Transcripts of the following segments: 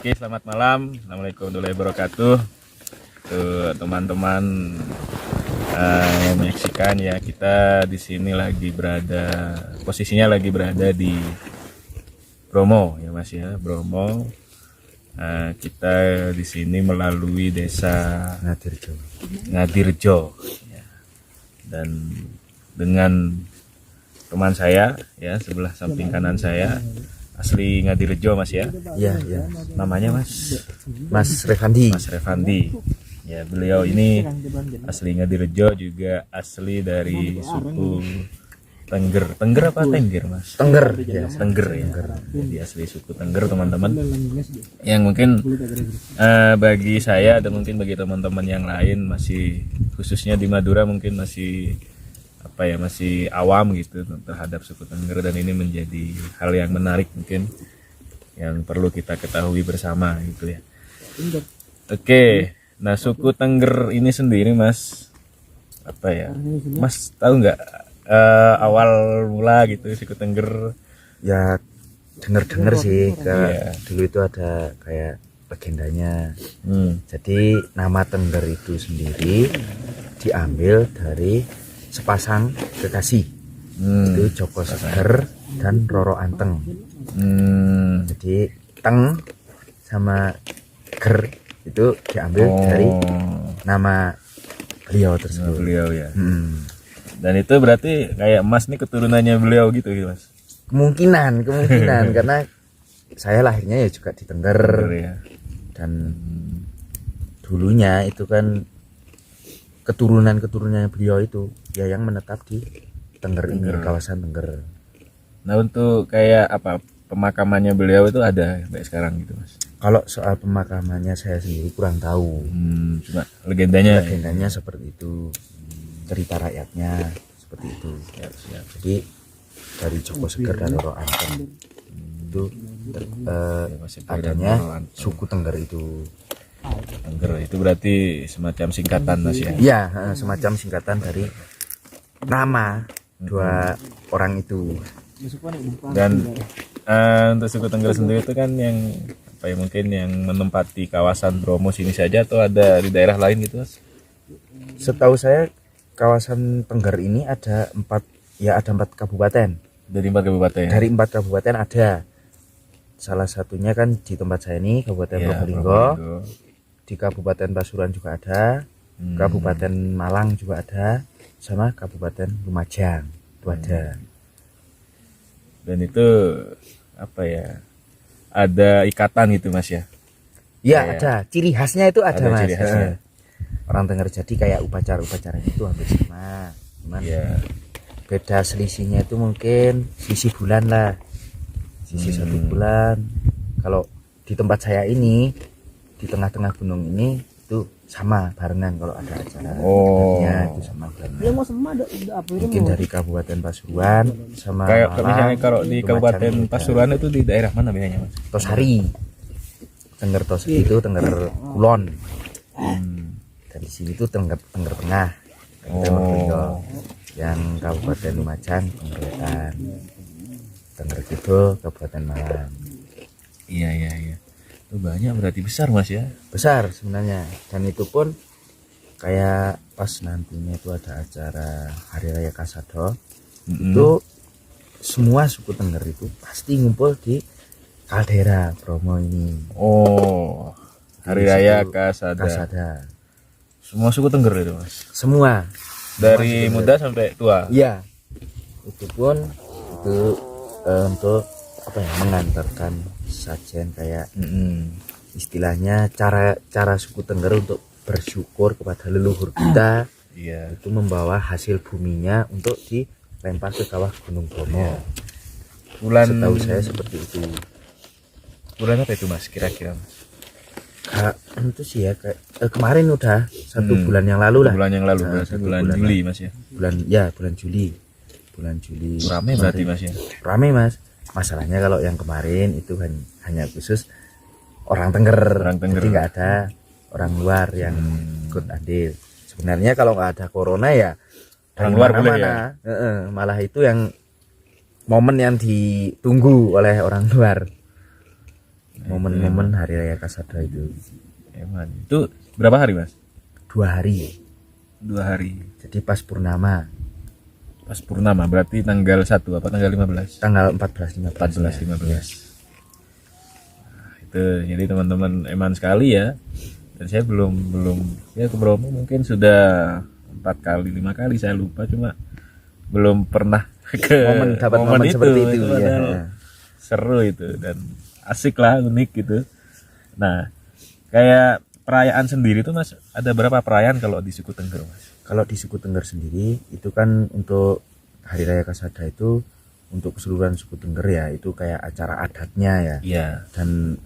Oke, selamat malam. Assalamualaikum warahmatullahi wabarakatuh. Tuh teman-teman yang menyaksikan ya, kita di sini lagi berada, posisinya lagi berada di Bromo ya Mas ya, Bromo. Kita di sini melalui desa Ngadirjo ya. Dan dengan teman saya ya, sebelah samping kanan saya asli Ngadirjo Mas ya. Iya, iya. Namanya Mas Revandi. Mas Revandi. Ya, beliau ini asli Ngadirjo, juga asli dari suku Tengger. Tengger apa Tengger, Mas? Tengger. Ya, Tengger ya. Jadi asli suku Tengger, teman-teman. Yang mungkin bagi saya dan mungkin bagi teman-teman yang lain masih, khususnya di Madura, mungkin masih masih awam gitu terhadap suku Tengger, dan ini menjadi hal yang menarik mungkin yang perlu kita ketahui bersama gitu ya. Oke, nah suku Tengger ini sendiri Mas, Mas tahu nggak awal mula gitu suku Tengger? Ya denger sih, dulu itu ada kayak legendanya. Jadi nama Tengger itu sendiri diambil dari sepasang kekasih, itu Joko Seger dan Roro Anteng. Jadi Teng sama Ger itu diambil dari nama beliau tersebut. Beliau ya. Dan itu berarti kayak Mas nih keturunannya beliau gitu Mas? Kemungkinan karena saya lahirnya ya juga di Tengger ya. Dan dulunya itu kan keturunan beliau itu ya yang menetap di Tengger ini, kawasan Tengger. Nah, untuk kayak pemakamannya beliau itu ada sampai sekarang gitu Mas? Kalau soal pemakamannya saya sendiri kurang tahu. Cuma legendanya seperti itu, cerita rakyatnya seperti itu. Siap. Jadi dari Joko Seger dan Roro Anteng itu adanya suku Tengger itu. Tengger itu berarti semacam singkatan Mas ya? Iya, semacam singkatan dari nama dua orang itu. Dan untuk suku Tengger sendiri itu kan yang mungkin yang menempati kawasan Bromo sini saja, atau ada di daerah lain gitu Mas? Setahu saya kawasan Tengger ini ada 4 kabupaten. Dari 4 kabupaten? Dari 4 kabupaten ada. Salah satunya kan di tempat saya ini, Kabupaten Probolinggo. Di Kabupaten Pasuruan juga ada, Kabupaten Malang juga ada, sama Kabupaten Lumajang itu ada. Dan itu ada ikatan gitu Mas ya? Iya, ada ciri khasnya itu ada Mas. Ciri khasnya. Orang Tengger jadi kayak upacara-upacaranya itu hampir sama, cuman beda selisihnya itu mungkin sisi bulan lah, sisi 1 bulan. Kalau di tempat saya ini, di tengah-tengah gunung ini itu sama barengan kalau ada acara. Itu sama barengan. Mungkin dari Kabupaten Pasuruan sama kayak misalnya kalau di Kabupaten Pasuruan itu di daerah mana biasanya Mas? Tosari. Tengger Tosari itu Tengger Kulon. Dari sini itu Tengger Tengah. Yang Kabupaten Lumajang Tengger Wetan. Tengger Kidul Kabupaten Malang. Iya. Itu banyak, berarti besar Mas ya? Besar sebenarnya. Dan itu pun kayak pas nantinya itu ada acara Hari Raya Kasado, itu semua suku Tengger itu pasti ngumpul di kaldera Bromo ini. Hari Raya Kasada. Semua suku Tengger itu Mas? Semua. Dari muda sampai tua? Iya. Itu pun itu untuk mengantarkan sajian kayak istilahnya cara suku Tengger untuk bersyukur kepada leluhur kita. Itu membawa hasil buminya untuk dilempar ke kawah Gunung Bromo. Setahu saya seperti itu. Bulan apa itu Mas kira-kira Mas? Itu sih ya kemarin udah 1 bulan yang lalu lah. Bulan Juli Mas ya? Bulan Juli. Rame berarti Mas ya? Rame Mas. Masalahnya kalau yang kemarin itu kan hanya khusus orang Tengger. Jadi nggak ada orang luar yang ikut andil. Sebenarnya kalau nggak ada corona ya orang luar boleh ya? Malah itu yang momen yang ditunggu oleh orang luar. momen-momen hari raya Kasada itu. Eman. Itu berapa hari mas? 2 hari. 2 hari. Jadi pas purnama. Pas purnama berarti tanggal 1 apa tanggal 15? Tanggal 14 15. 14 15. Ya. Nah, itu jadi teman-teman eman sekali ya. Dan saya belum ya ke Bromo mungkin sudah 4 kali 5 kali saya lupa, cuma belum pernah ke Dapat momen seperti itu ya. padahal seru itu dan asik lah, unik gitu. Nah, kayak perayaan sendiri tuh mas, ada berapa perayaan kalau di suku Tengger mas? Kalau di suku Tengger sendiri itu kan untuk hari raya Kasada itu untuk keseluruhan suku Tengger ya, itu kayak acara adatnya ya. Iya. Dan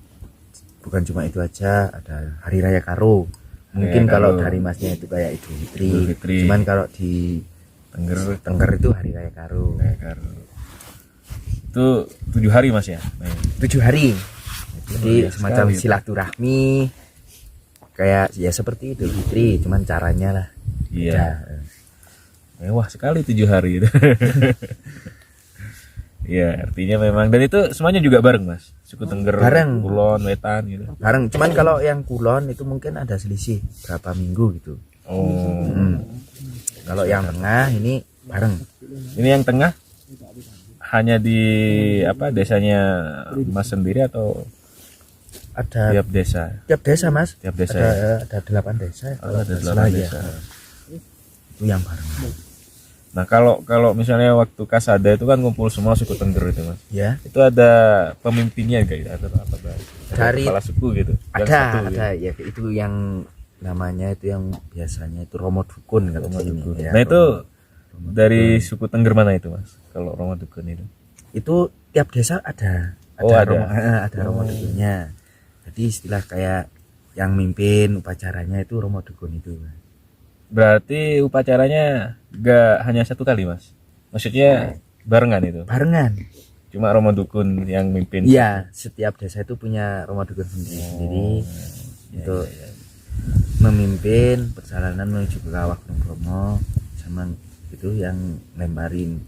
bukan cuma itu aja, ada hari raya Karo. Mungkin kalau dari masnya itu kayak Idul Fitri. Cuman kalau di Tengger itu hari raya Karo. Itu 7 hari mas ya? 7 hari. Jadi semacam sekali, silaturahmi kayak ya seperti Idul Fitri, cuman caranya lah. Iya. Mewah sekali 7 hari itu. Iya, artinya memang, dan itu semuanya juga bareng mas, suku Tengger, bareng. Kulon, Wetan gitu. Bareng, cuman kalau yang Kulon itu mungkin ada selisih berapa minggu gitu. Oh. Kalau yang tengah ini bareng. Ini yang tengah hanya di apa desanya mas sendiri atau Ada tiap desa? tiap desa mas. Tiap desa. Ada 8 desa. Oh, ada 8 salah ya. desa. Itu yang bareng. Nah kalau misalnya waktu Kasada itu kan ngumpul semua suku Tengger itu mas. Ya. Itu ada pemimpinnya guys atau apa Dari kepala suku gitu? Yang ada satu, ada ya itu yang namanya itu yang biasanya itu Romo Dukun kalau Romo di sini. Dukun. Ya, Nah itu Romo dari suku Tengger mana itu mas? Kalau Romo Dukun itu? itu tiap desa ada Oh, ada. ada Romo Dukunnya. Jadi istilah kayak yang mimpin upacaranya itu Romo Dukun itu. Berarti upacaranya gak hanya 1 kali mas? Maksudnya barengan itu? Barengan. Cuma Romo Dukun yang mimpin? Iya, setiap desa itu punya Romo Dukun sendiri untuk memimpin perjalanan menuju ke Kawah Gunung Bromo, sama itu yang lemparin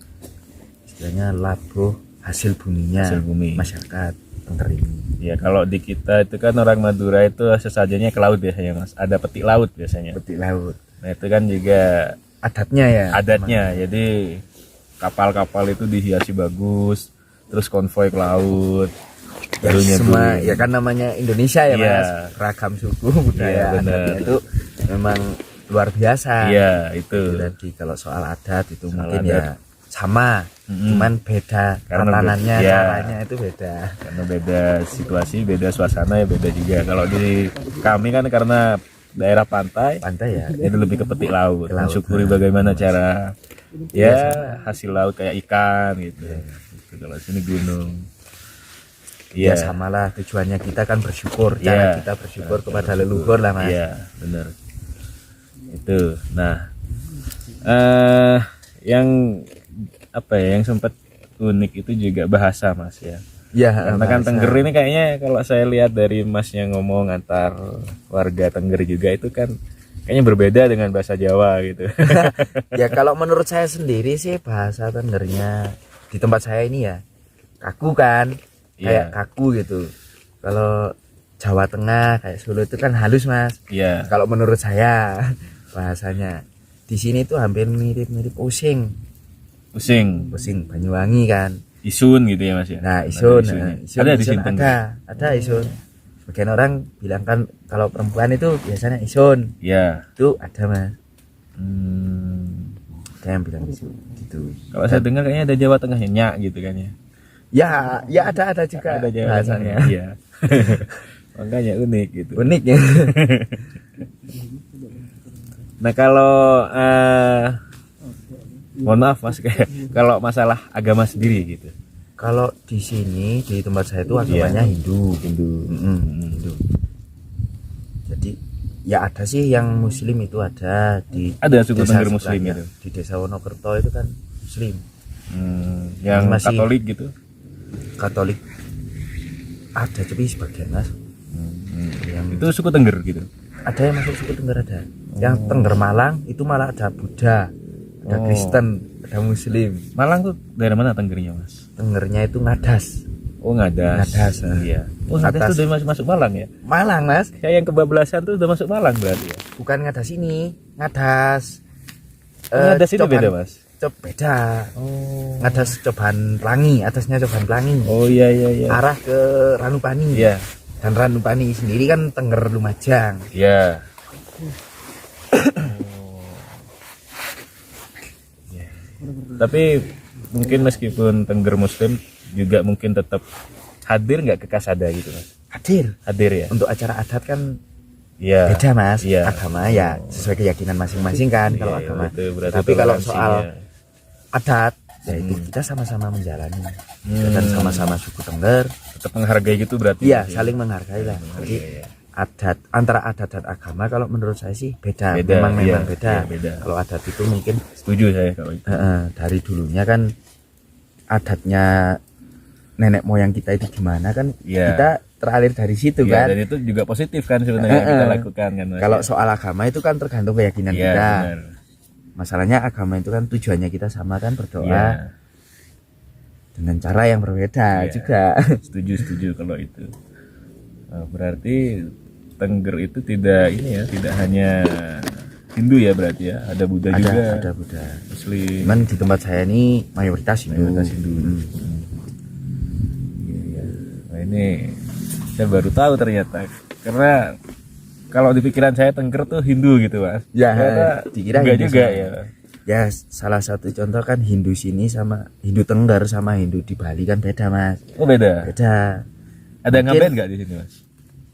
istilahnya labuh hasil buminya Hasil bumi. masyarakat Tengger ini. Ya kalau di kita itu kan orang Madura itu sesajanya ke laut biasanya mas, ada peti laut biasanya. Peti laut. Nah itu kan juga Adatnya ya. adatnya, jadi kapal-kapal itu dihiasi bagus, terus konvoy ke laut. Ya, baru nyebrang. semua ya kan namanya Indonesia ya Iya. mas, ragam suku budaya Iya, benar. adatnya itu memang luar biasa. Iya itu. Jadi kalau soal adat itu Soal mungkin adat. ya sama, cuman beda Karena tatanannya, iya. caranya itu beda. Karena beda situasi, beda suasana ya beda juga. Kalau di kami kan karena daerah pantai, Pantai ya. itu lebih ke peti laut, Ke laut. mensyukuri bagaimana cara ya hasil laut kayak ikan gitu. Gitu. Kalau sini gunung. Ya Iya. samalah tujuannya kita kan bersyukur, Iya. cara kita bersyukur kepada leluhur lah mas. Iya, benar. Itu. Nah, yang apa ya yang sempat unik itu juga bahasa mas ya. Ya, Karena kan Tengger ini kayaknya kalau saya lihat dari masnya ngomong antar warga Tengger juga itu kan kayaknya berbeda dengan bahasa Jawa gitu. ya kalau menurut saya sendiri sih bahasa Tenggernya di tempat saya ini ya kaku kan, kayak Iya. kaku gitu. Kalau Jawa Tengah kayak Solo itu kan halus mas. Iya. Kalau menurut saya bahasanya di sini tuh hampir mirip-mirip Osing Banyuwangi kan. Isun gitu ya mas ya. Nah Ada Isun, isunnya. Isun, Ada di Isun sini Tengger. ada Isun. Sebagian orang bilang kan kalau perempuan itu biasanya Isun, Iya. itu ada mas. Hmm. Ada yang bilang gitu. Kalau saya dengar kayaknya ada Jawa Tengahnya nyak gitu kan ya. Ya ada juga Ada Jawa bahasanya. Tengahnya. Iya. Makanya unik gitu. Unik ya. Nah kalau mohon maaf mas, kayak kalau masalah agama sendiri gitu. Kalau di sini di tempat saya itu agamanya Hindu. Hindu. Jadi ya ada sih yang Muslim itu ada di Ada suku desa Tengger Muslim sebelahnya. itu. Di desa Wonokerto itu kan Muslim, Yang Masih- Katolik gitu. Katolik ada tapi sebagian mas. Yang Itu suku Tengger gitu. ada yang masuk suku Tengger ada. Yang Tengger Malang itu malah ada Buddha, ada Oh. Kristen, ada Muslim. Malang tuh daerah mana Tenggernya mas? Tenggernya itu Ngadas. Oh, Ngadas. Ngadas, Iya. Oh, Ngadas Atas. tuh udah masuk Malang ya? Malang mas, Kayak yang kebablasan tuh udah masuk Malang berarti ya? bukan ngadas ini, ngadas. Ngadas itu Coban- beda mas? Beda. Oh. Ngadas Coban Pelangi, atasnya Coban Pelangi. Oh iya iya iya. Arah ke Ranupani. Iya. Dan Ranupani sendiri kan Tengger Lumajang. Iya. Tapi mungkin meskipun Tengger Muslim juga mungkin tetap hadir nggak ke Kasada gitu mas? Hadir Ya. untuk acara adat kan Iya. beda mas. Iya. Agama ya sesuai keyakinan masing-masing kan kalau Iya, agama. itu berarti Tapi kalau toleransinya. soal adat ya itu kita sama-sama menjalani dan sama-sama suku Tengger. tetap menghargai gitu berarti. Iya, Mas, ya? saling menghargai lah. Jadi Iya. adat antara adat dan agama kalau menurut saya sih beda. Beda, Memang iya, beda. iya, beda. Kalau adat itu mungkin Setuju saya kalau itu. dari dulunya kan adatnya nenek moyang kita itu gimana kan Iya. kita teralir dari situ Iya, kan. dan itu juga positif kan sebenarnya yang kita lakukan kan mas. Kalau soal agama itu kan tergantung keyakinan Iya, kita. benar. Masalahnya agama itu kan tujuannya kita sama kan berdoa Iya. dengan cara yang berbeda Iya. juga. Setuju kalau itu. Berarti Tengger itu tidak ini ya, tidak hanya Hindu ya berarti ya, ada Buddha juga, Ada Buddha. Muslim. Cuman di tempat saya ini mayoritas Hindu. Mayoritas Hindu. Iya, iya. Nah ini saya baru tahu ternyata, karena kalau di pikiran saya Tengger tuh Hindu gitu mas. Ya, Ternyata dikira enggak Hindu juga sama. ya. Ya salah satu contoh kan Hindu sini sama Hindu Tengger sama Hindu di Bali kan beda mas. Oh beda. Beda. Ada Mungkin- ngaben nggak di sini mas?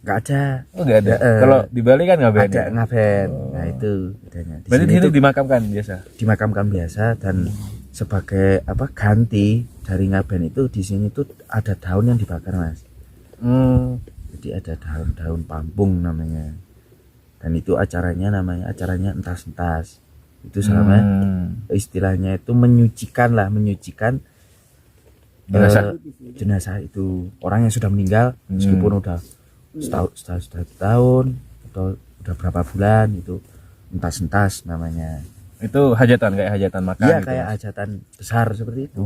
Nggak ada. Oh nggak ada. Ya, Kalau di Bali kan ngaben. Ada Ya? ngaben. Nah itu bedanya. Di Berarti sini di sini tuh dimakamkan biasa. dimakamkan biasa dan sebagai apa ganti dari ngaben itu di sini tuh ada daun yang dibakar mas. Jadi ada daun-daun pampung namanya. Dan itu acaranya entas-entas. Itu selama istilahnya itu menyucikan Jenazah. jenazah itu orang yang sudah meninggal meskipun udah setahun atau udah berapa bulan itu entas-entas namanya. Itu hajatan kayak hajatan makan. Iya gitu, kayak Mas? hajatan besar seperti itu.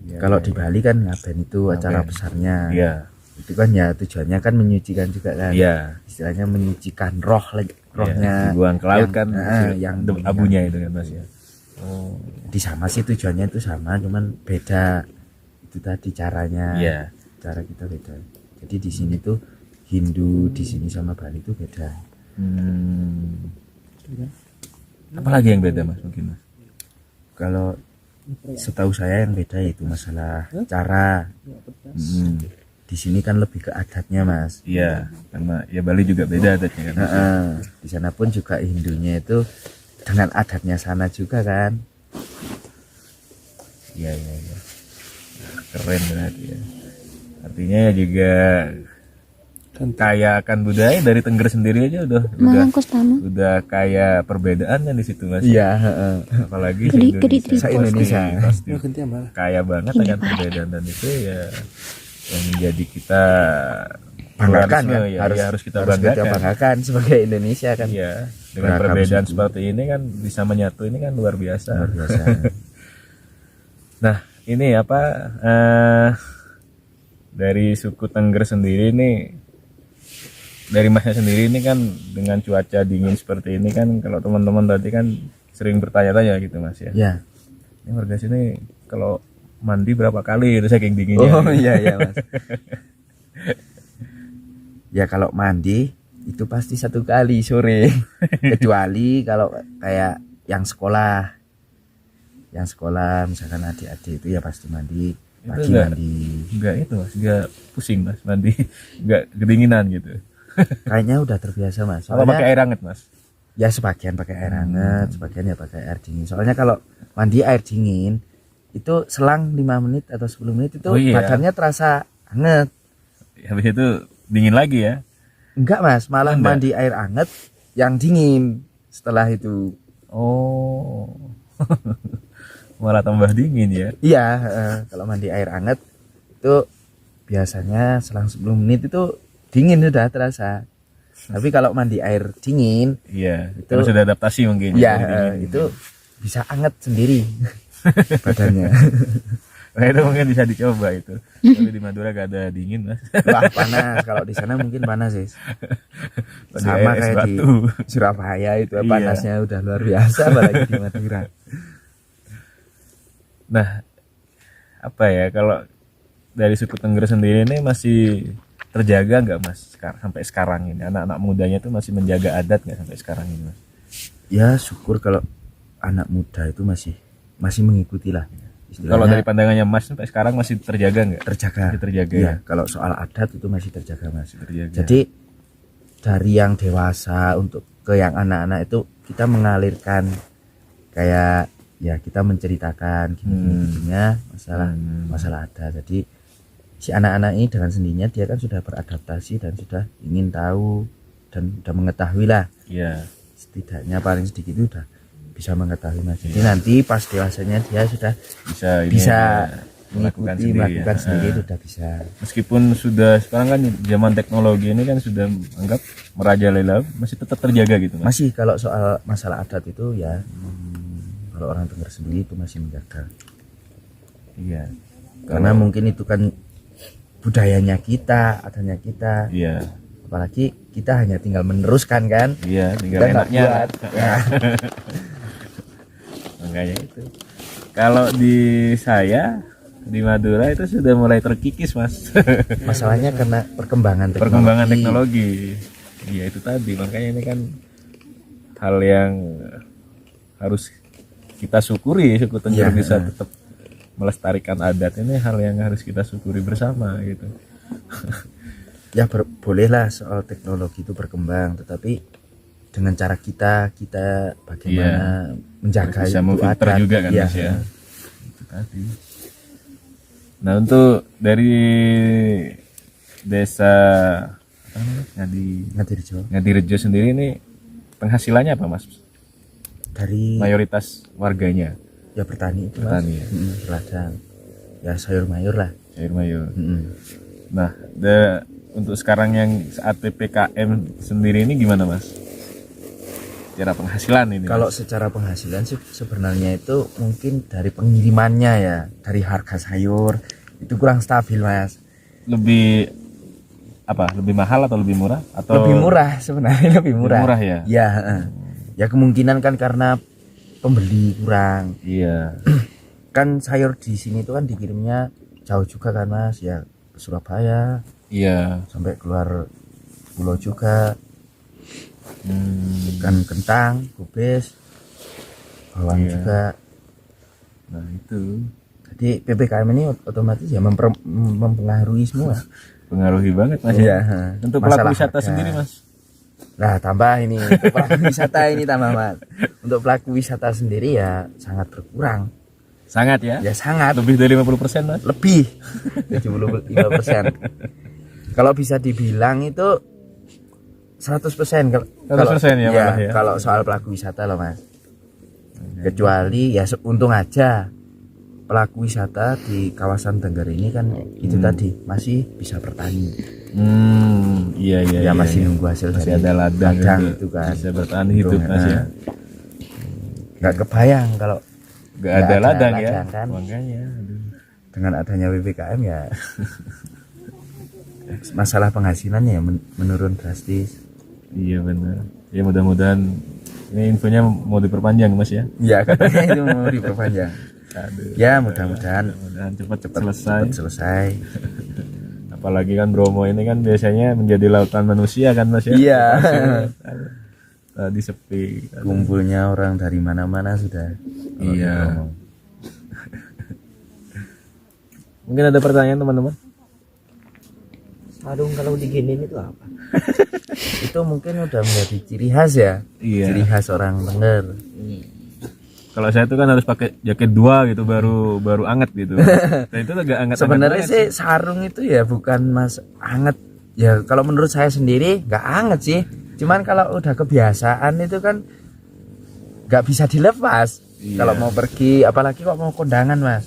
Iya, Kalau iya, di Bali kan ngaben itu acara Ngaben. besarnya. Iya. Itu kan ya tujuannya kan menyucikan juga kan. Iya. Istilahnya menyucikan rohnya Dibuang ke laut yang- kan yang abunya itu kan mas ya. Oh. Jadi sama sih tujuannya itu sama cuman beda itu tadi caranya. Iya. Cara kita beda. Jadi di sini tuh Hindu di sini sama Bali itu beda. Apalagi yang beda mas mungkin mas? Kalau setahu saya yang beda itu masalah cara. Di sini kan lebih ke adatnya mas. Iya. Karena ya Bali juga beda adatnya kan. Mas, ya? Di sana pun juga Hindunya itu dengan adatnya sana juga kan. Iya iya iya. Keren berarti ya. Artinya juga kaya akan budaya dari Tengger sendiri aja Malang Kostama. udah kaya perbedaannya di situ mas. Iya. Apalagi Gede se-Indonesia. Se-Indonesia. Pasti kaya banget akan perbedaan dan itu ya yang menjadi kita Banggakan pluralisme, kan ya, harus, ya, harus kita harus kita banggakan. banggakan sebagai Indonesia kan. Iya, dengan Beragam perbedaan suku. seperti ini kan bisa menyatu, ini kan luar biasa. Luar biasa. Nah, ini apa dari suku Tengger sendiri nih, dari masnya sendiri ini kan dengan cuaca dingin seperti ini kan, kalau teman-teman tadi kan sering bertanya-tanya gitu mas ya. Ya. Ini warga sini kalau mandi berapa kali itu saking dinginnya. Oh iya iya mas. Ya kalau mandi itu pasti 1 kali sore. Kecuali kalau kayak yang sekolah misalkan adik-adik itu ya pasti mandi pagi mandi. Enggak itu mas, enggak pusing mas mandi, enggak kedinginan gitu. Kayaknya udah terbiasa mas. Kalau pakai air hangat mas? Ya sebagian pakai air hangat, sebagian ya pakai air dingin. Soalnya kalau mandi air dingin itu selang 5 menit atau 10 menit itu Oh, iya. badannya terasa hangat. Habis itu dingin lagi ya? Enggak mas, malah Enggak. mandi air hangat yang dingin setelah itu. Oh, malah tambah dingin ya? Iya, kalau mandi air hangat itu biasanya selang 10 menit itu dingin sudah terasa. Tapi kalau mandi air dingin, Iya, Itu- itu sudah adaptasi mungkin. ya Dingin. itu bisa hangat sendiri badannya. Nah, itu mungkin bisa dicoba itu. Tapi di Madura gak ada dingin mas. Wah, panas. Kalau di sana mungkin panas sih. Di Sama es kayak di batu. Surabaya itu Iya. panasnya udah luar biasa, apalagi di Madura. Nah, apa ya kalau dari suku Tengger sendiri ini masih terjaga nggak mas sampai sekarang ini? Anak-anak mudanya tuh masih menjaga adat nggak sampai sekarang ini mas? Ya syukur kalau anak muda itu masih mengikuti lah. Kalau dari pandangannya mas sampai sekarang masih terjaga nggak? Terjaga. Masih terjaga Iya, ya? kalau soal adat itu masih terjaga mas. Masih terjaga. Jadi dari yang dewasa untuk ke yang anak-anak itu kita mengalirkan kayak ya kita menceritakan gini-gininya masalah adat. Jadi si anak-anak ini dengan sendirinya dia kan sudah beradaptasi dan sudah ingin tahu dan sudah mengetahui lah. Iya. Setidaknya paling sedikit itu udah bisa mengetahui mas. Jadi nanti pas dewasanya dia sudah bisa melakukan sendiri itu udah bisa. Meskipun sudah sekarang kan zaman teknologi ini kan sudah anggap merajalela, masih tetap terjaga gitu mas? Masih kalau soal masalah adat itu ya kalau orang Tengger sendiri itu masih menjaga. Iya. Karena mungkin itu kan budayanya kita, adanya kita. Iya. Apalagi kita hanya tinggal meneruskan kan. Iya, tinggal Kita nggak enaknya. buat. Ya. Makanya itu. Kalau di saya di Madura itu sudah mulai terkikis mas. Masalahnya karena perkembangan teknologi. Perkembangan teknologi. Iya itu tadi, makanya ini kan hal yang harus kita syukuri. Suku Tengger Iya. bisa tetap melestarikan adat, ini hal yang harus kita syukuri bersama gitu. Ya bolehlah soal teknologi itu berkembang, tetapi dengan cara kita bagaimana menjaga Bisa itu memfilter adat. juga kan Iya. mas ya. Itu tadi. Nah untuk dari desa apa namanya, Ngadirejo. Ngadirejo sendiri ini penghasilannya apa mas? Dari Mayoritas warganya ya bertani itu petani mas. ya, Ladang. Ya sayur mayur lah. sayur mayur. Mm-mm. Nah, untuk sekarang yang saat PPKM sendiri ini gimana mas? Cara penghasilan ini? Kalau Mas? secara penghasilan sih sebenarnya itu mungkin dari pengirimannya ya, dari harga sayur itu kurang stabil mas. Lebih apa? Lebih mahal atau lebih murah? Atau Lebih murah sebenarnya, lebih murah. murah ya? Ya, ya kemungkinan kan karena pembeli kurang. Iya. Kan sayur di sini itu kan dikirimnya jauh juga kan mas, ya ke Surabaya Iya. sampai keluar pulau juga. Ikan kentang, kubis, bawang Iya. juga. Nah itu Jadi PPKM ini otomatis ya mempengaruhi semua. pengaruhi banget mas. Iya. Untuk pelaku Masalah wisata harga. sendiri mas? Nah tambah ini untuk pelaku wisata ini tambah mas. Untuk pelaku wisata sendiri ya sangat berkurang. Sangat ya? Ya sangat Lebih dari 50% mas? lebih 75%. Kalau bisa dibilang itu 100% kalau 100% ya malah ya? kalau soal pelaku wisata loh mas. Kecuali ya untung aja pelaku wisata di kawasan Tengger ini kan itu tadi masih bisa bertani. Iya iya. Ya iya, masih iya. nunggu hasil Masih dari ada ladang itu kan. bisa bertahan hidup mas ya. Nggak kebayang kalau Gak ada ladang ya. kan. Makanya. Aduh. Dengan adanya PPKM ya masalah penghasilannya ya menurun drastis. Iya benar. Ya mudah-mudahan ini infonya mau diperpanjang mas ya. Ya katanya itu mau diperpanjang. Aduh. Ya mudah-mudahan Mudah-mudahan cepat-cepat selesai. cepat selesai. Apalagi kan Bromo ini kan biasanya menjadi lautan manusia kan mas ya. Iya. Tadi sepi. Kumpulnya orang dari mana-mana sudah. Iya. Mungkin ada pertanyaan teman-teman? Sarung kalau diginiin itu apa? Itu mungkin udah menjadi ciri khas ya. Iya. Ciri khas orang Tengger. Kalau saya tuh kan harus pakai jaket 2 gitu baru anget gitu. Dan itu agak anget. Sebenarnya sih sarung itu ya bukan mas anget. Ya kalau menurut saya sendiri nggak anget sih. Cuman kalau udah kebiasaan itu kan nggak bisa dilepas. Iya. Kalau mau pergi, apalagi kok mau kondangan mas.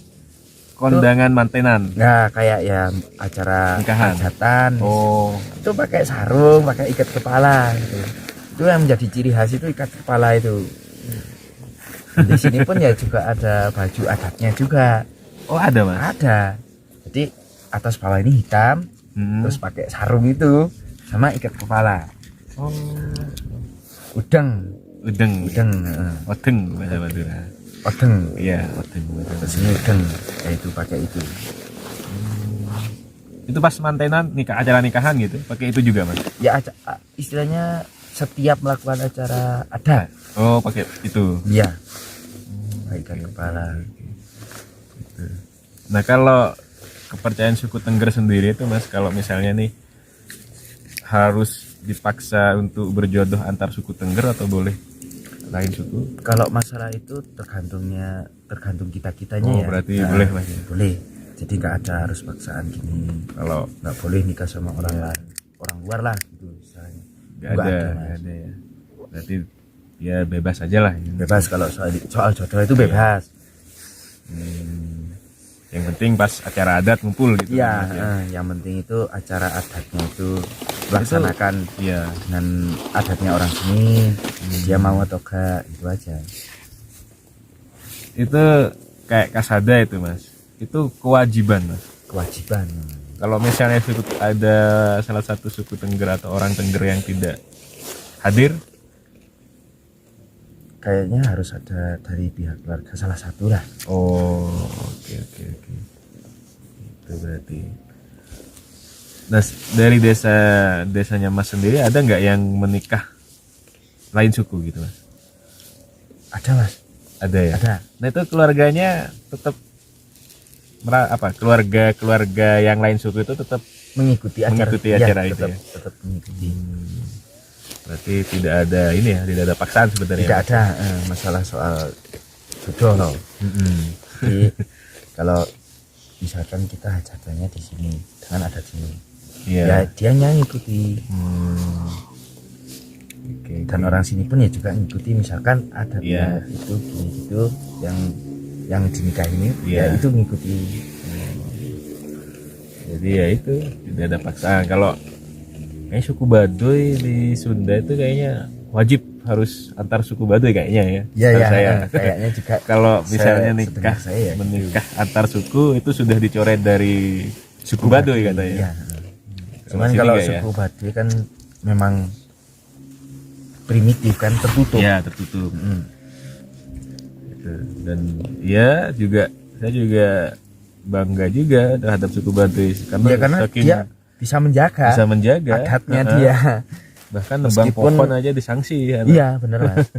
kondangan mantenan. Nah kayak ya acara Nikahan. hajatan. Oh, Itu pakai sarung, pakai ikat kepala gitu. Itu yang menjadi ciri khas itu ikat kepala itu. Di sini pun ya juga ada baju adatnya juga. Oh ada mas. Ada. Jadi atas bawah ini hitam, terus pakai sarung itu sama ikat kepala. Oh. Udeng. Udeng. Odeng bahasa Madura. Odeng. Iya odeng. Terus ini udeng. Ya itu pakai itu. Itu pas mantenan acara nikahan gitu, pakai itu juga mas? Ya istilahnya setiap melakukan acara adat. Oh pakai itu. Iya. Ikat kepala. Gitu. Nah kalau kepercayaan suku Tengger sendiri itu mas, kalau misalnya nih harus dipaksa untuk berjodoh antar suku Tengger atau boleh lain suku? Kalau masalah itu tergantung kita-kitanya oh, ya. Berarti boleh mas ya? Boleh. Jadi nggak ada harus paksaan gini. Kalau nggak boleh nikah sama orang lain, orang luar lah gitu misalnya. nggak ada ya. Berarti ya bebas aja lah. Bebas kalau soal jodoh itu bebas. Yang penting pas acara adat ngumpul gitu. Iya, Mas, ya. yang penting itu acara adatnya itu laksanakan Iya. dengan adatnya orang sini. Dia mau atau enggak, itu aja. Itu kayak kasada itu mas. Itu kewajiban mas. Kewajiban. Kalau misalnya ada salah satu suku Tengger atau orang Tengger yang tidak hadir, kayaknya harus ada dari pihak keluarga salah satu lah. oh oke. Itu berarti. Nah dari desanya mas sendiri ada nggak yang menikah lain suku gitu mas? Ada mas. Ada ya. Ada. Nah itu keluarganya tetap keluarga yang lain suku itu tetap Mengikuti acara itu ya? Tetap mengikuti. Berarti tidak ada ini ya, tidak ada paksaan sebenarnya. Tidak ada masalah soal jodoh loh. Jadi kalau misalkan kita hajatnya di sini dengan adat sini, ya dia ngikuti. Dan orang sini pun ya juga ngikuti, misalkan adatnya itu gini gitu, yang dinikahi ini ya itu ngikuti. Jadi ya itu tidak ada paksaan. Kalau kayak suku Baduy di Sunda itu kayaknya wajib harus antar suku Baduy kayaknya ya. Iya kayaknya juga. Kalau misalnya menikah antar suku itu sudah dicoret dari suku Baduy katanya. Iya. Cuman kalau suku Baduy kan memang primitif kan, tertutup. Iya tertutup. Gitu. Dan ya juga saya juga bangga juga terhadap suku Baduy karena dia bisa menjaga adatnya dia. Bahkan nebang pohon aja disangsi ya. Iya bener mas.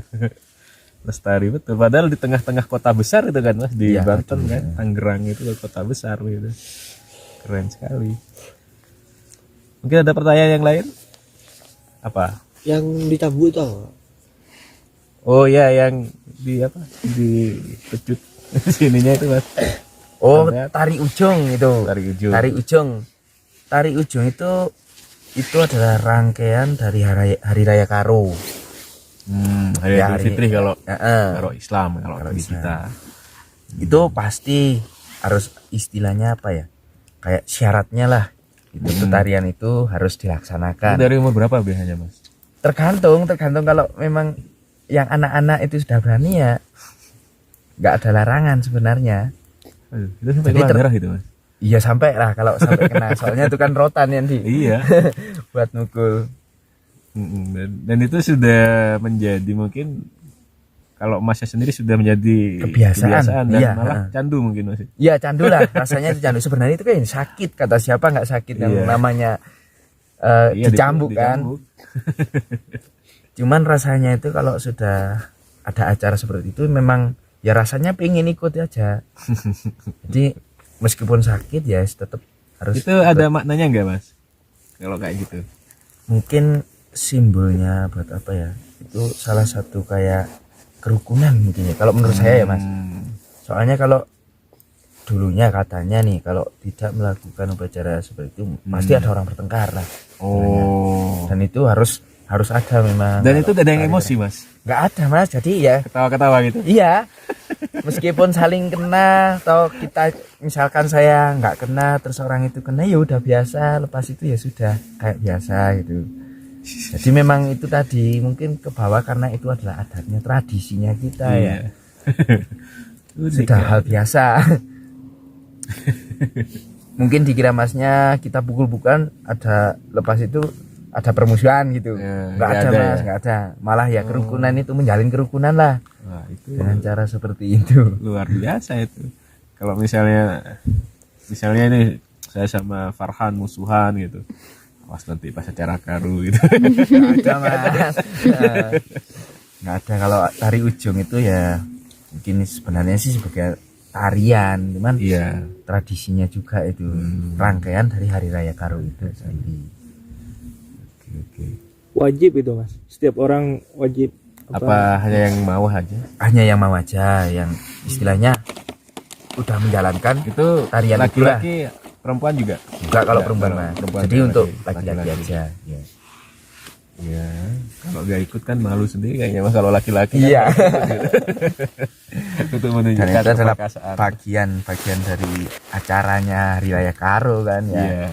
Lestari betul, padahal di tengah-tengah kota besar itu kan mas, di Banten kan, Tangerang itu kota besar gitu. Keren sekali. Mungkin ada pertanyaan yang lain? Apa? Yang ditabu itu? Oh ya, yang di apa? Di pecut sininya itu mas. Oh, tari ujung itu. Tari ujung itu adalah rangkaian dari hari raya Karo. Hari Idul Fitri kalau Islam, kalau kita. Itu pasti harus istilahnya apa ya? Kayak syaratnya lah. Itu tarian itu harus dilaksanakan. Itu dari umur berapa biasanya, Mas? Tergantung kalau memang yang anak-anak itu sudah berani ya nggak ada larangan sebenarnya. Itu sampai keluar darah gitu mas? Iya sampai lah, kalau sampai kena, soalnya itu kan rotan yang iya buat mukul. Dan itu sudah menjadi mungkin kalau masnya sendiri sudah menjadi kebiasaan dan malah candu mungkin mas? Iya candu lah, rasanya itu candu. Sebenarnya itu kan sakit, kata siapa nggak sakit yang namanya dicambuk kan. Cuman rasanya itu kalau sudah ada acara seperti itu memang ya rasanya pengen ikut aja. Jadi meskipun sakit ya tetap harus. Itu ada maknanya enggak mas kalau kayak gitu? Mungkin simbolnya buat apa ya, itu salah satu kayak kerukunan mungkin ya kalau menurut saya ya mas. Soalnya kalau dulunya katanya nih kalau tidak melakukan upacara seperti itu pasti ada orang bertengkar lah. Dan itu harus ada memang. Dan itu gak ada yang emosi mas? Nggak ada mas, jadi ya ketawa-ketawa gitu. Iya, meskipun saling kena atau kita misalkan saya nggak kena terus orang itu kena ya udah biasa, lepas itu ya sudah kayak biasa gitu. Jadi memang itu tadi mungkin ke bawah karena itu adalah adatnya, tradisinya kita ya. Sudah hal biasa. Mungkin dikira masnya kita pukul-pukulan, ada lepas itu ada permusuhan gitu. Ya, Nggak ada ya. mas, nggak ada. Malah ya kerukunan itu menjalin kerukunan lah. Wah, itu Dengan cara seperti itu. luar biasa itu. Kalau misalnya ini saya sama Farhan musuhan gitu, awas nanti pas acara karu gitu. Nggak ada mas. Nggak ada. Kalau tari ujung itu ya mungkin sebenarnya sih sebagai tarian, cuman Iya. tradisinya juga itu rangkaian dari hari raya Karo itu sendiri. Oke. Wajib itu mas, setiap orang wajib Apa hanya yang mau aja? Hanya yang mau aja, yang istilahnya udah menjalankan Itu tarian laki-laki, perempuan juga. juga kalau Enggak, perempuan kalau mah. perempuan Jadi juga untuk laki-laki. laki-laki aja. Ya. Iya. Kalau nggak ikut kan malu sendiri kayaknya mas kalau laki-laki. Iya. Untuk Dan menunjukkan itu adalah keperkasaan. bagian dari acaranya hari raya Karo kan ya. Iya.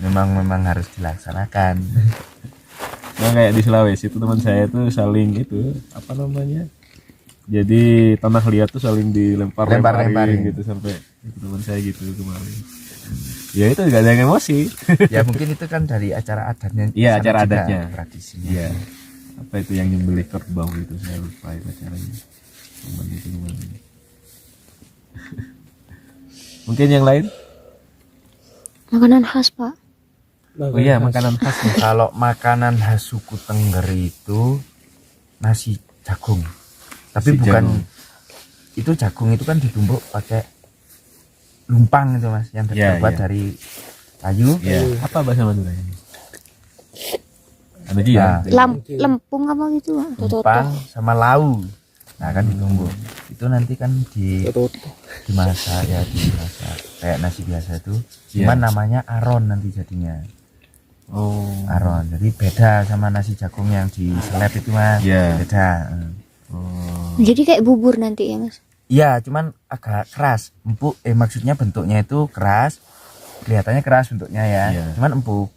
Memang harus dilaksanakan. Nah kayak di Sulawesi itu teman saya tuh saling itu apa namanya? Jadi tanah liat tuh saling Lempar-lemparin. dilempar-lemparin gitu sampai itu teman saya gitu kemarin. Ya itu gak ada yang emosi. Ya mungkin itu kan dari acara adatnya. Iya, sana acara juga, adatnya. tradisinya. Iya. Apa itu yang nyembelih kerbau itu saya lupa itu acaranya. Cuman itu kemarin. Mungkin yang lain? Makanan khas pak. Oh iya, makanan khas. Kalau makanan khas suku Tengger itu nasi jagung. Tapi Nasi bukan jagung. itu jagung itu kan ditumbuk pakai lumpang itu mas, yang Iya, terbuat iya. dari kayu. Iya. Apa bahasa Maduranya? Ada dia. Lempung apa gitu pak? Lumpang sama lau. Nah kan ditumbuk. Itu nanti kan dimasak ya, dimasak kayak nasi biasa itu. Cuman namanya aron nanti jadinya. Oh. Aron. Jadi beda sama nasi jagung yang di seleb itu mas. Iya. Beda. Oh. Jadi kayak bubur nanti ya mas? Iya, cuman agak keras, empuk. Maksudnya bentuknya itu keras, kelihatannya keras bentuknya ya. Iya. Cuman empuk,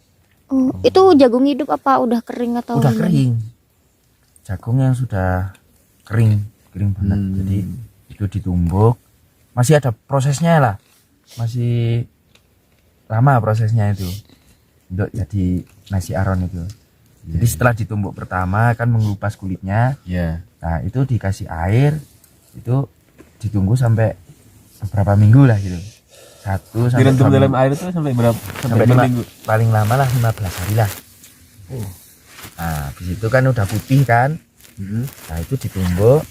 Oh, itu jagung hidup apa udah kering atau udah gimana? kering. Jagung yang sudah kering banget. Jadi itu ditumbuk, masih ada prosesnya lah, masih lama prosesnya itu untuk jadi nasi aron itu. Jadi setelah ditumbuk pertama kan mengupas kulitnya. Iya. Nah itu dikasih air, itu ditunggu sampai beberapa minggu lah gitu. 1 sampai Direndam 2 dalam minggu. air itu sampai berapa? Sampai berapa 5 minggu? paling lama lah 15 hari lah. Nah habis itu kan udah putih kan. Nah itu ditumbuk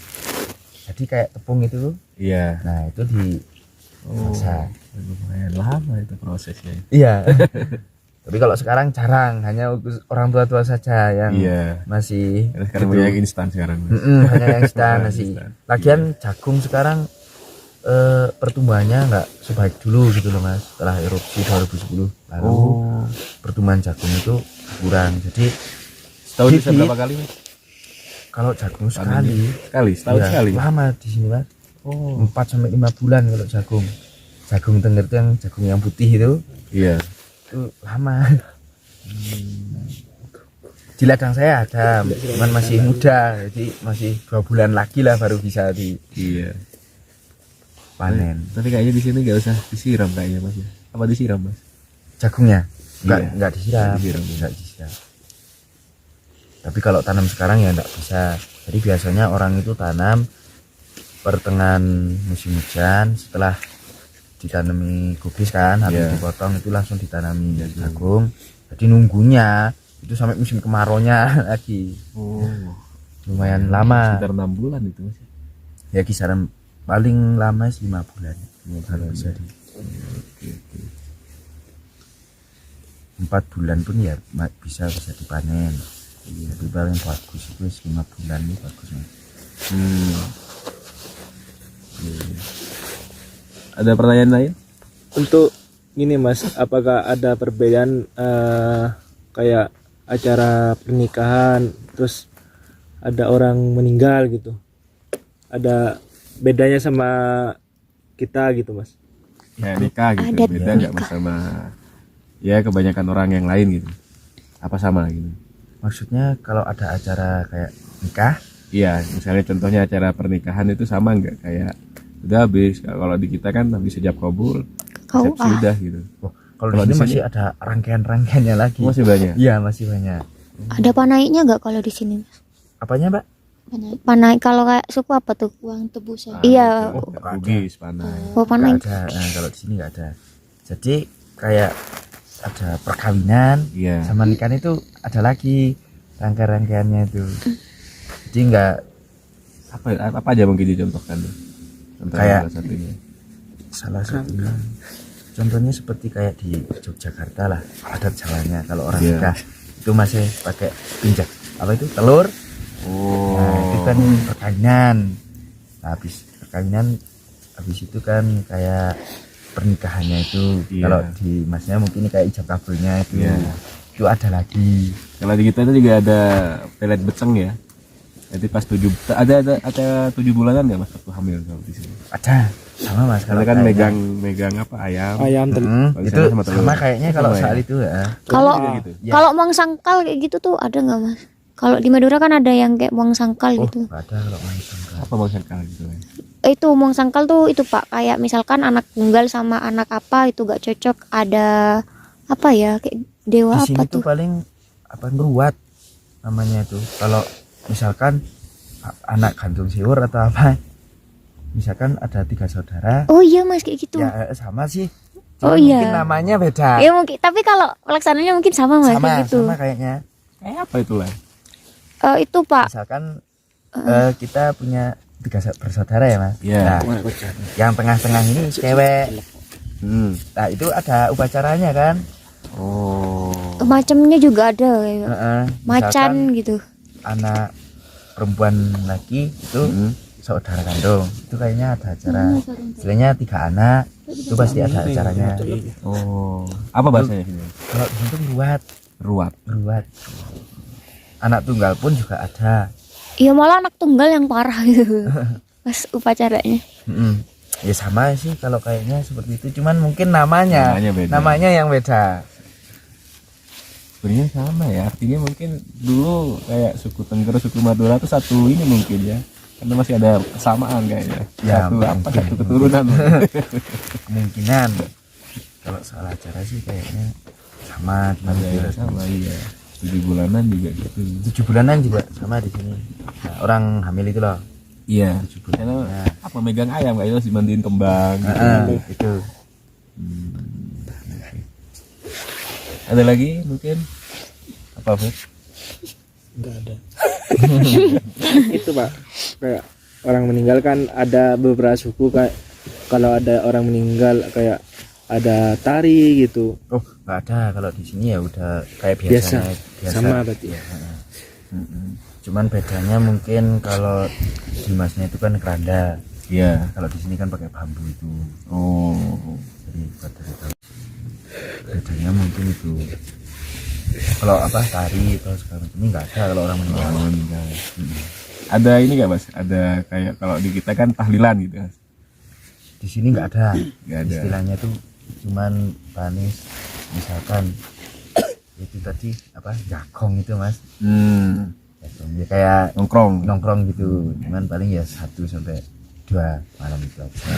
jadi kayak tepung itu. Iya. Nah itu dimasak. Lumayan lama itu prosesnya. Iya. Tapi kalau sekarang jarang, hanya orang tua-tua saja yang Iya. masih Karena sekarang gitu. banyak instan sekarang. Mas. Hanya yang instan nasi. Instan. Lagian jagung sekarang pertumbuhannya nggak sebaik dulu gitu loh mas. Setelah erupsi 2010 lalu Oh. pertumbuhan jagung itu kurang. Jadi Setahun bisa Dikit. berapa kali mas? kalau jagung sekali, Setahun ya, sekali. lama di sini mas. Oh. 4 sampai 5 bulan kalau jagung. Jagung Tengger itu yang jagung yang putih itu lama. Di ladang saya ada, cuman masih muda, jadi masih 2 bulan lagi lah baru bisa Iya. dipanen. Tapi kayaknya di sini nggak usah disiram kayaknya mas. Apa disiram mas? Jagungnya Iya. enggak disiram, enggak disiram. Tapi kalau tanam sekarang ya enggak bisa. Jadi biasanya orang itu tanam pertengahan musim hujan, setelah ditanami gubis kan, habis Iya. dipotong itu langsung ditanami jagung. Jadi nunggunya itu sampai musim kemaraunya lagi. Oh. Lumayan lama. Sekitar 6 bulan itu mas. Ya kisaran paling lama 5 bulan. 5 bulan bisa di 4 bulan pun ya bisa dipanen. Tapi paling bagus itu 5 bulan ini bagus mas. Ada pertanyaan lain? Untuk ini mas, apakah ada perbedaan kayak acara pernikahan terus ada orang meninggal gitu, ada bedanya sama kita gitu mas? Ya nikah gitu. Adat Beda nggak mas sama ya kebanyakan orang yang lain gitu? Apa sama gitu? Maksudnya kalau ada acara kayak nikah, Iya, misalnya contohnya acara pernikahan itu sama nggak kayak udah habis. Kalau di kita kan habis ijab kabul, Kau resepsi udah gitu. Oh, kalau Kalau di di sini sini? masih ada rangkaian-rangkaiannya lagi. Masih banyak. Iya, masih banyak. ada panaiknya nggak kalau di sini Mas? Apanya, Mbak? Panaik kalau kayak suku apa tuh uang tebusan? Iya. Bugis, panai. Oh panaik. Nggak ada. Nah, kalau di sini nggak ada. Jadi kayak ada perkawinan Iya. sama nikahan itu ada lagi rangkaian-rangkaiannya itu. Jadi nggak Apa aja mungkin dicontohkan tuh? Contohnya Kayak- salah satunya. salah satunya. Contohnya seperti kayak di Yogyakarta lah, adat Jawanya kalau orang Iya. nikah itu masih pakai pinjak. Apa itu? Telur. Nah, itu kan perkawinan. Nah, habis perkawinan, habis itu kan kayak pernikahannya itu. Iya. Kalau di masnya mungkin kayak ijab kabulnya itu. Iya. Itu ada lagi. Kalau di kita itu juga ada pelet beceng ya. Jadi pas 7 bulanan nggak mas waktu hamil kalau di sini? Ada. Sama Mas Karena kan kayaknya. megang apa ayam. Ayam Mm, Kalau di itu sana sama telur. sama kayaknya kalau Sama ya? saat itu ya. Kalau gitu. Ya. kalau uang sangkal kayak gitu tuh ada nggak Mas? Kalau di Madura kan ada yang kayak uang sangkal Oh, gitu. nggak ada kalau langsung kan. Apa maksudnya kalau gitu kan? Itu uang sangkal tuh itu Pak, kayak misalkan anak tunggal sama anak apa itu gak cocok, ada apa ya kayak dewa Di sini apa tuh tuh? paling apa ngeruat namanya itu. Kalau misalkan anak gantung siwur atau apa, misalkan ada 3 saudara, Oh iya Mas kayak gitu. ya sama sih. Oh, Cuman iya. mungkin namanya beda. Ya mungkin, tapi kalau pelaksananya mungkin sama Mas sama, kayak gitu. sama kayaknya. Kayak apa itu lah? Itu Pak, Misalkan kita punya 3 bersaudara ya Mas. Iya. Nah, yang tengah-tengah ini cewek. Nah itu ada upacaranya kan. Oh. macamnya juga ada kayak Heeh. macan Misalkan gitu. anak perempuan lagi itu saudara kandung, itu kayaknya ada acara. Istilahnya 3 anak itu pasti ada acaranya. Oh. Apa bahasanya sini? Kalau di situ ruat, Ruat. ruat. Anak tunggal pun juga ada. Iya malah anak tunggal yang parah gitu pas upacaranya. Mm-mm. Ya sama sih kalau kayaknya seperti itu, cuman mungkin namanya Namanya beda. yang beda. Sebenarnya sama ya, artinya mungkin dulu kayak suku Tengger, suku Madura itu satu ini mungkin ya, karena masih ada kesamaan kayaknya. Ya, Satu keturunan. Kemungkinan kalau soal acara sih kayaknya sama, cuman Ya, beda. sama iya. 7 bulanan juga gitu. 7 bulanan juga sama di sini. Nah, orang hamil itu loh. Iya. 7 bulan. Karena Nah, apa megang ayam kayaknya harus dimandiin kembang. Gitu. itu. Ada lagi mungkin apa Fit? Enggak ada. Itu Pak, kayak orang meninggal kan ada beberapa suku kayak kalau ada orang meninggal kayak ada tari gitu. Oh, nggak ada. Kalau di sini ya udah kayak Biasa. biasanya. Sama berarti ya. Cuman bedanya mungkin kalau di masnya itu kan keranda. Iya. Kalau di sini kan pakai bambu itu. Oh. Jadi buat dari tahu. Bedanya mungkin itu. Kalau apa tari atau segala macam ini nggak ada kalau orang meninggal. Ada ini nggak mas? Ada kayak kalau di kita kan tahlilan gitu mas. Di sini nggak ada. Nggak ada. Istilahnya tuh cuman panis, misalkan itu tadi apa jagong itu mas. Jagong ya kayak Nongkrong. nongkrong gitu, cuman paling ya 1 sampai 2 malam itu aja.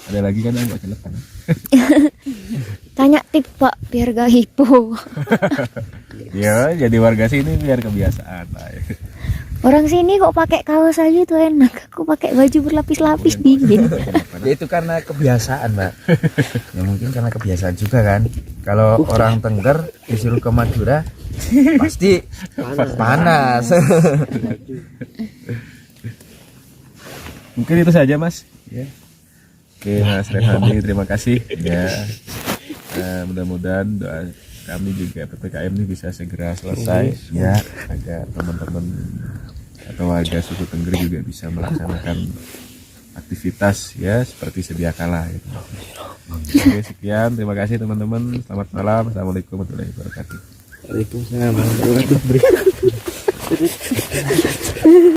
Ada lagi kan yang nggak celepan. Tanya tip Pak biar gak hipo. Ya jadi warga sini biar kebiasaan lah. Ya. Orang sini kok pakai kaos aja tuh enak. Aku pakai baju berlapis-lapis dingin. Ya itu karena kebiasaan mbak. Ya mungkin karena kebiasaan juga kan. Kalau orang Tengger disuruh ke Madura pasti panas. Mungkin itu saja mas. Ya. Oke mas Rehani terima kasih. Ya. Mudah-mudahan doa kami juga PPKM ini bisa segera selesai ya agar teman-teman atau warga suku Tengger juga bisa melaksanakan aktivitas ya seperti sedia kala gitu. Oke, sekian terima kasih teman-teman, selamat malam, assalamualaikum warahmatullahi wabarakatuh. Waalaikumsalam warahmatullahi wabarakatuh.